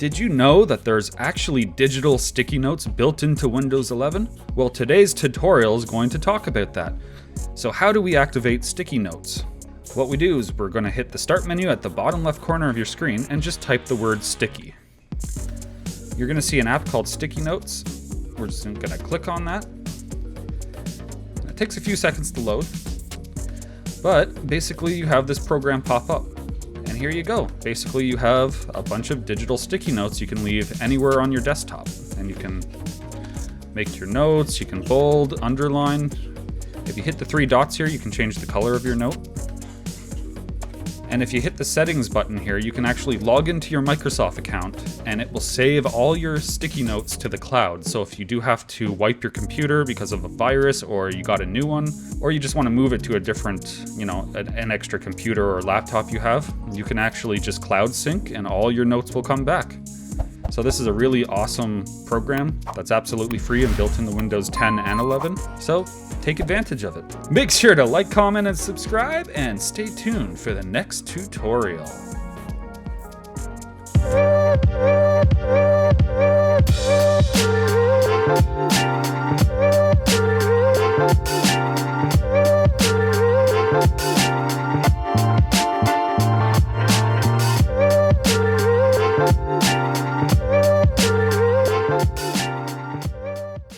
Did you know that there's actually digital sticky notes built into Windows 11? Well, today's tutorial is going to talk about that. So how do we activate sticky notes? What we do is we're going to hit the start menu at the bottom left corner of your screen and just type the word sticky. You're going to see an app called Sticky Notes. We're just going to click on that. It takes a few seconds to load, but basically you have this program pop up. And here you go. Basically you have a bunch of digital sticky notes you can leave anywhere on your desktop. And you can make your notes, you can bold, underline. If you hit the three dots here, you can change the color of your note. And if you hit the settings button here, you can actually log into your Microsoft account and it will save all your sticky notes to the cloud. So if you do have to wipe your computer because of a virus, or you got a new one, or you just want to move it to a different, an extra computer or laptop you have, you can actually just cloud sync and all your notes will come back. So this is a really awesome program that's absolutely free and built into Windows 10 and 11. So take advantage of it. Make sure to like, comment, and subscribe, and stay tuned for the next tutorial.